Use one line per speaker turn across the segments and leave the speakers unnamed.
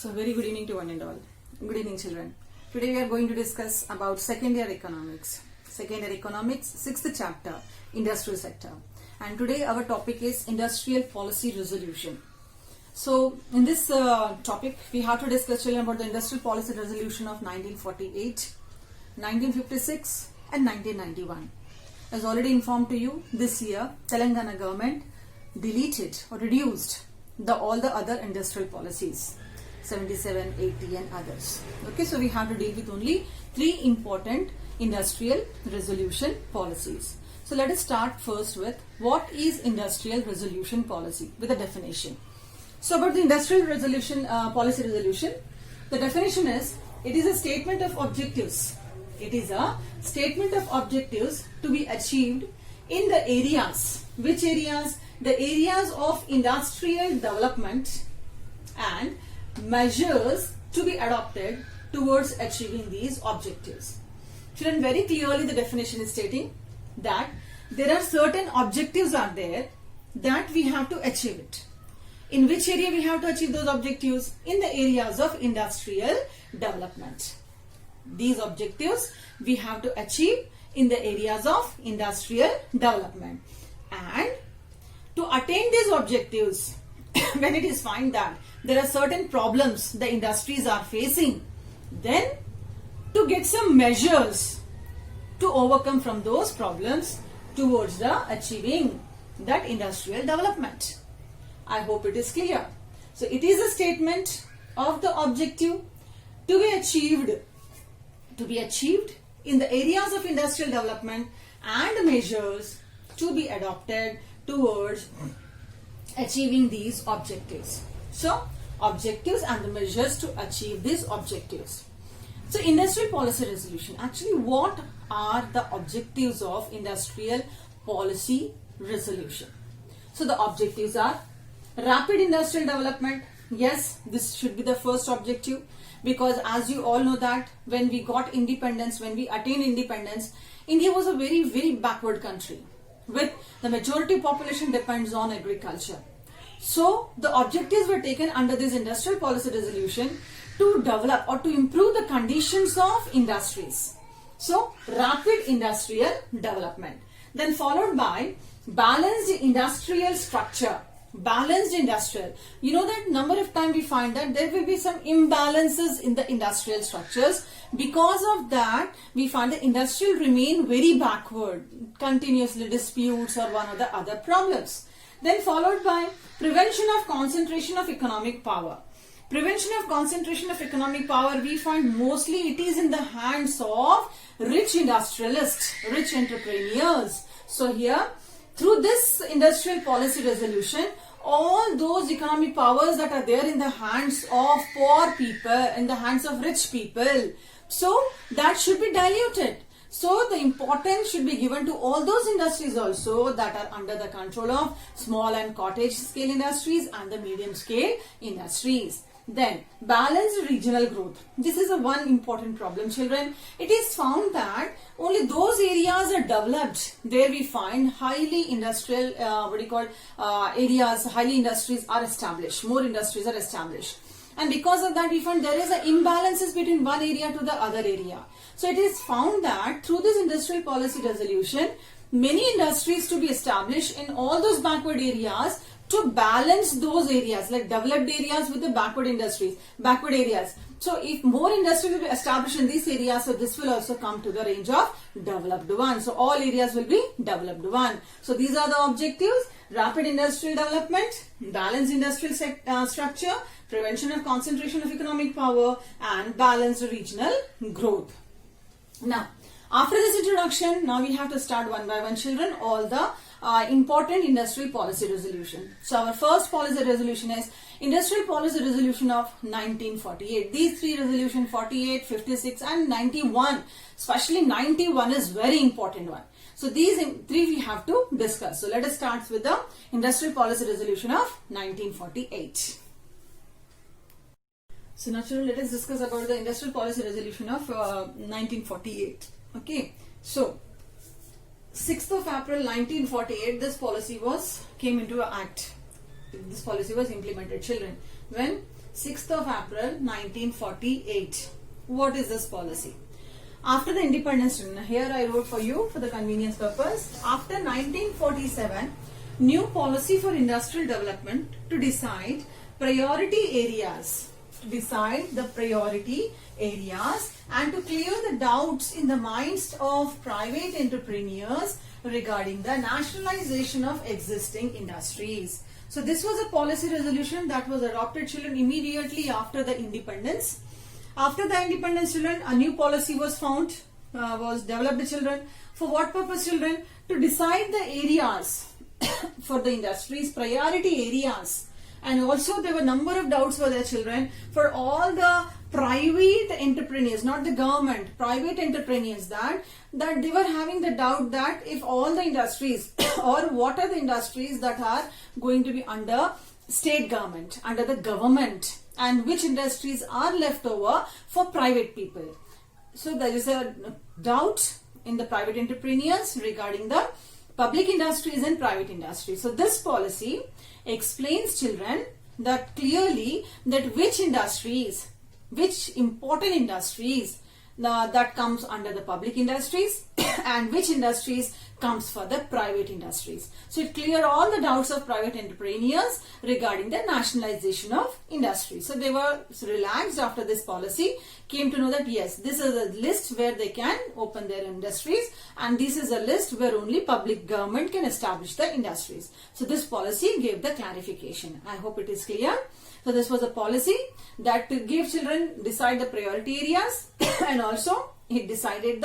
So very good evening to one and all. Good evening, children. Today we are going to discuss about second year economics. Second year economics, sixth chapter, industrial sector. And today our topic is industrial policy resolution. So in this topic we have to discuss, children, about the industrial policy resolution of 1948, 1956 and 1991. As already informed to you, this year Telangana government deleted or reduced all the other industrial policies, 77, 80 and others. Okay, so we have to deal with only three important industrial resolution policies. So let us start first with what is industrial resolution policy with a definition. So about the industrial resolution policy resolution, the definition is, it is a statement of objectives. It is a statement of objectives to be achieved in the areas. Which areas? The areas of industrial development and measures to be adopted towards achieving these objectives. Children, very clearly the definition is stating that there are certain objectives are there that we have to achieve it. In which area we have to achieve those objectives? In the areas of industrial development. These objectives we have to achieve in the areas of industrial development. And to attain these objectives, when it is found that there are certain problems the industries are facing, then to get some measures to overcome from those problems towards the achieving that industrial development. I hope it is clear. So it is a statement of the objective to be achieved in the areas of industrial development and measures to be adopted towards achieving these objectives. So objectives and the measures to achieve these objectives. So industrial policy resolution, actually what are the objectives of industrial policy resolution? So the objectives are rapid industrial development. Yes, this should be the first objective, because as you all know that when we got independence, when we attained independence, India was a very, very backward country with the majority population depends on agriculture. So the objectives were taken under this industrial policy resolution to develop or to improve the conditions of industries. So rapid industrial development. Then followed by balanced industrial structure. Balanced industrial. You know that number of times we find that there will be some imbalances in the industrial structures. Because of that, we find the industrial remain very backward, continuously disputes or one or the other problems. Then followed by prevention of concentration of economic power. Prevention of concentration of economic power, we find mostly it is in the hands of rich industrialists, rich entrepreneurs. So here, through this industrial policy resolution, all those economic powers that are there in the hands of poor people, in the hands of rich people, so that should be diluted. So the importance should be given to all those industries also that are under the control of small and cottage scale industries and the medium scale industries. Then balanced regional growth. This is a one important problem, children. It is found that only those areas are developed, there we find highly industrial, areas, highly industries are established, more industries are established. And because of that we find there is an imbalances between one area to the other area. So it is found that through this industrial policy resolution, many industries to be established in all those backward areas to balance those areas like developed areas with the backward areas. So if more industries will be established in these areas, so this will also come to the range of developed one. So all areas will be developed one. So these are the objectives: rapid industrial development, balanced industrial structure, prevention of concentration of economic power, and balanced regional growth. Now, after this introduction, now we have to start one by one, children, all the important industrial policy resolution. So our first policy resolution is industrial policy resolution of 1948. These three resolution, 48, 56 and 91, especially 91 is very important one. So these three we have to discuss. So let us start with the industrial policy resolution of 1948. So now, children, let us discuss about the industrial policy resolution of 1948. Okay, so 6th of April 1948, this policy came into act. This policy was implemented, children. When 6th of April 1948. What is this policy? After the independence, here I wrote for you for the convenience purpose. After 1947, new policy for industrial development to decide priority areas. Decide the priority areas and to clear the doubts in the minds of private entrepreneurs regarding the nationalization of existing industries. So this was a policy resolution that was adopted, children, immediately after the independence. After the independence, children, a new policy was found, was developed, children. For what purpose, children? To decide the areas for the industries, priority areas. And also there were number of doubts for their children for all the private entrepreneurs, not the government, private entrepreneurs, that they were having the doubt that if all the industries or what are the industries that are going to be under state government, under the government, and which industries are left over for private people. So there is a doubt in the private entrepreneurs regarding the public industries and private industries. So this policy explains, children, that clearly that which industries, which important industries that comes under the public industries and which industries comes for the private industries. So it cleared all the doubts of private entrepreneurs regarding the nationalization of industry. So they were relaxed after this policy, came to know that yes, this is a list where they can open their industries and this is a list where only public government can establish the industries. So this policy gave the clarification. I hope it is clear. So this was a policy that to give children decide the priority areas and also it decided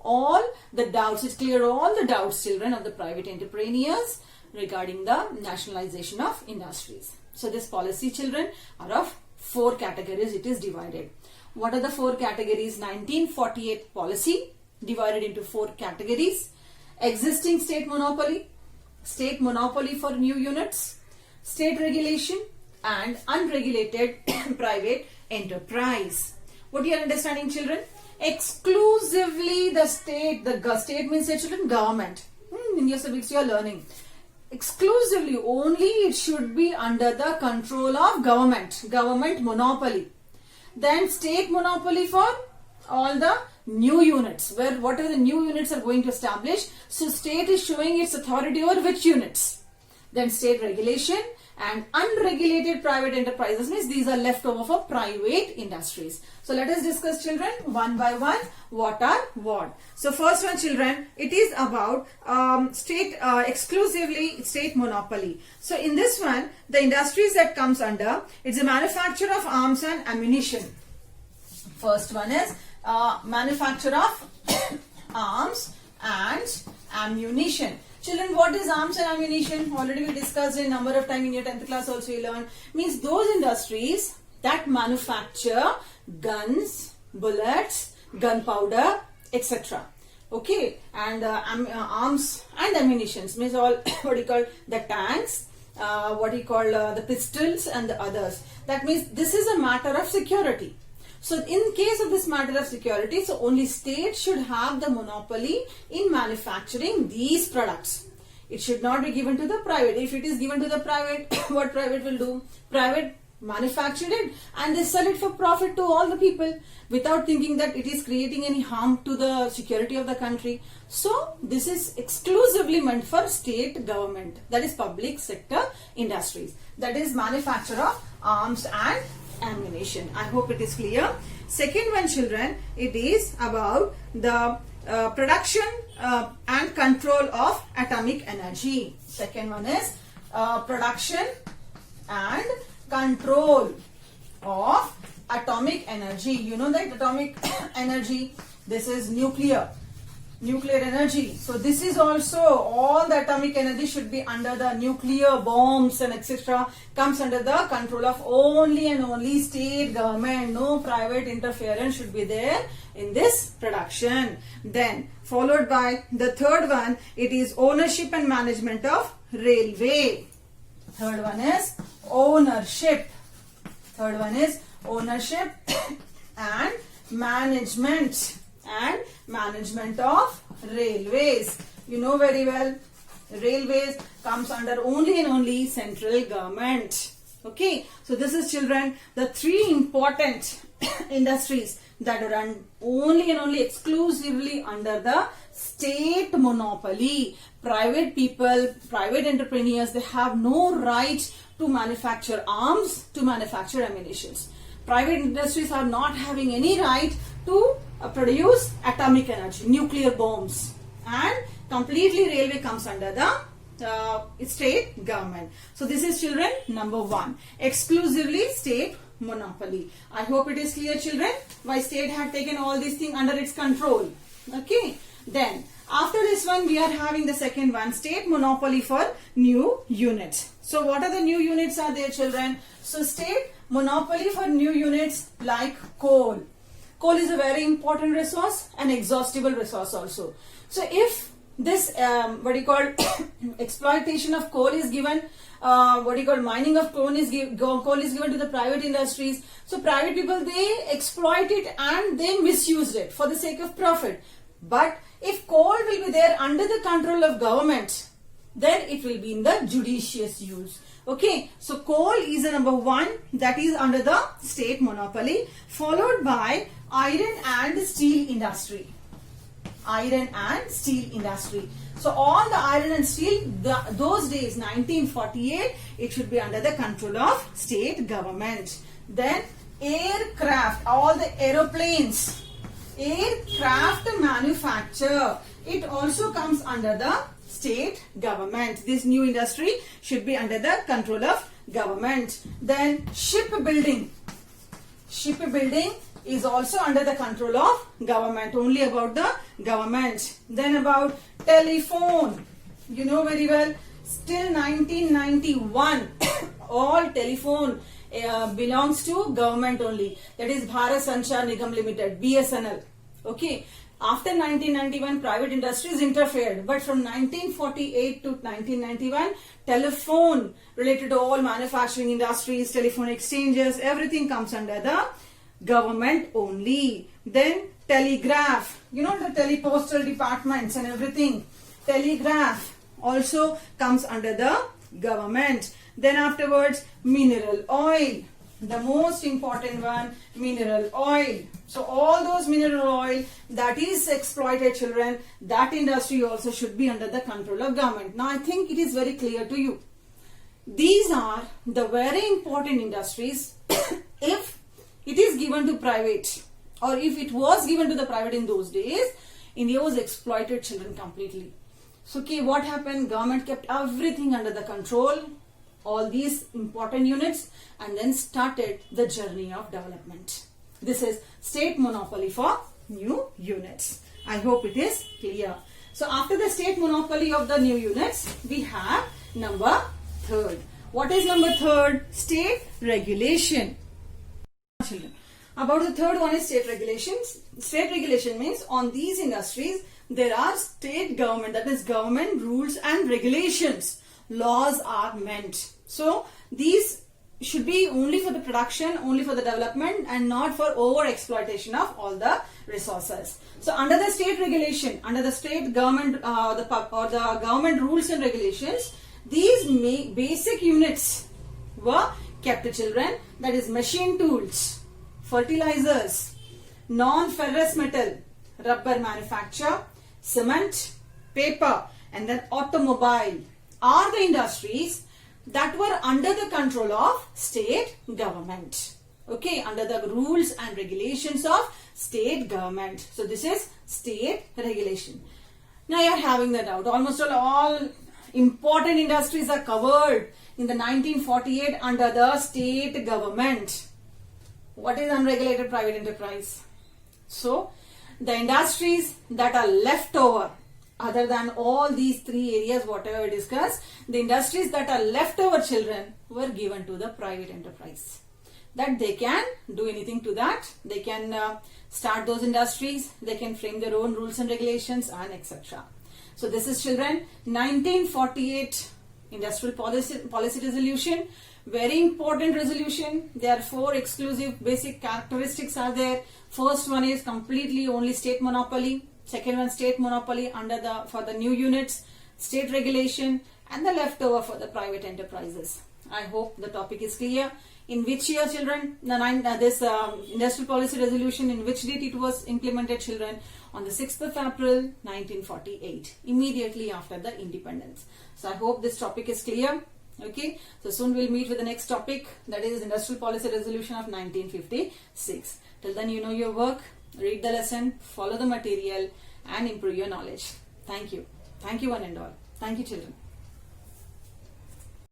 all the doubts, it cleared all the doubts, children, of the private entrepreneurs regarding the nationalization of industries. So this policy, children, are of 4 categories. It is divided. What are the 4 categories? 1948 policy divided into 4 categories. Existing state monopoly for new units, state regulation, and unregulated private enterprise. What you are understanding, children? Exclusively the state means, children, government. In your civics you are learning. Exclusively, only it should be under the control of government monopoly. Then state monopoly for all the new units, where whatever the new units are going to establish. So state is showing its authority over which units. Then state regulation and unregulated private enterprises means these are left over for private industries. So let us discuss, children, one by one what are what. So first one, children, it is about exclusively state monopoly. So in this one, the industries that comes under, it's a manufacture of arms and ammunition. First one is manufacture of arms and ammunition. Children, what is arms and ammunition? Already we discussed a number of times in your 10th class also you learned. Means those industries that manufacture guns, bullets, gunpowder, etc. Okay, and arms and ammunitions means all what you call the tanks, the pistols and the others. That means this is a matter of security. So in case of this matter of security, so only state should have the monopoly in manufacturing these products. It should not be given to the private. If it is given to the private, what private will do? Private manufacture it and they sell it for profit to all the people without thinking that it is creating any harm to the security of the country. So this is exclusively meant for state government, that is public sector industries, that is manufacture of arms and ammunition. I hope it is clear. Second one, children, it is about the production and control of atomic energy. Second one is production and control of atomic energy. You know that atomic energy, this is nuclear energy. So this is also, all the atomic energy should be under the nuclear bombs and etc. comes under the control of only and only state government. No private interference should be there in this production. Then followed by the third one, it is ownership and management of railway. Third one is ownership. Third one is ownership and management of railways. You know very well, railways comes under only and only central government. Okay, so this is, children, the three important industries that run only and only exclusively under the state monopoly. Private people, private entrepreneurs, they have no right to manufacture arms, to manufacture ammunitions. Private industries are not having any right to produce atomic energy, nuclear bombs, and completely railway comes under the state government. So this is, children, number one, exclusively state monopoly. I hope it is clear, children, why state had taken all these things under its control. Okay, then after this one we are having the second one, state monopoly for new units. So what are the new units are there, children? So state monopoly for new units like coal. Coal is a very important resource, an exhaustible resource also. So if this exploitation of coal is given, mining of coal is given to the private industries. So private people, they exploit it and they misused it for the sake of profit. But if coal will be there under the control of government, then it will be in the judicious use. Okay, so coal is the number one, that is under the state monopoly, followed by iron and steel industry. Iron and steel industry. So all the iron and steel, those days, 1948, it should be under the control of state government. Then aircraft, all the aeroplanes, aircraft manufacture, it also comes under the state government. This new industry should be under the control of government. Then shipbuilding. Shipbuilding is also under the control of government, only about the government. Then about telephone, you know very well, still 1991 all telephone belongs to government only, that is Bharat Sanchar Nigam Limited, BSNL. Okay, after 1991 private industries interfered, but from 1948 to 1991 telephone related to all manufacturing industries, telephone exchanges, everything comes under the government only. Then telegraph, you know, the telepostal departments and everything, telegraph also comes under the government. Then afterwards mineral oil, the most important one, mineral oil. So all those mineral oil that is exploited, children, that industry also should be under the control of government. Now I think it is very clear to you. These are the very important industries. If it is given to private, or if it was given to the private in those days, India was exploited, children, completely. So okay, what happened? Government kept everything under the control, all these important units, and then started the journey of development. This is state monopoly for new units. I hope it is clear. So after the state monopoly of the new units, we have number third. What is number third? State regulation. Children, about the third one is state regulations. State regulation means on these industries there are state government, that is government rules and regulations. Laws are meant. So these should be only for the production, only for the development, and not for over exploitation of all the resources. So under the state regulation, under the state government, the government rules and regulations, these basic units were kept, children, that is machine tools, fertilizers, non-ferrous metal, rubber manufacture, cement, paper, and then automobile are the industries that were under the control of state government. Okay, under the rules and regulations of state government. So this is state regulation. Now you are having that out. Almost all important industries are covered in the 1948 under the state government. What is unregulated private enterprise? So the industries that are left over, other than all these three areas whatever we discussed, the industries that are left over, children, were given to the private enterprise. That they can do anything to that. They can start those industries, they can frame their own rules and regulations, and etc. So this is, children, 1948 industrial policy resolution. Very important resolution. There are 4 exclusive basic characteristics are there. First one is completely only state monopoly. Second one, state monopoly for the new units, state regulation, and the leftover for the private enterprises. I hope the topic is clear. In which year, children, this industrial policy resolution, in which date it was implemented, children? On the 6th of April 1948, immediately after the independence. So I hope this topic is clear. Okay, so soon we'll meet with the next topic, that is industrial policy resolution of 1956. Till then, you know your work, read the lesson, follow the material and improve your knowledge. Thank you. Thank you one and all. Thank you, children.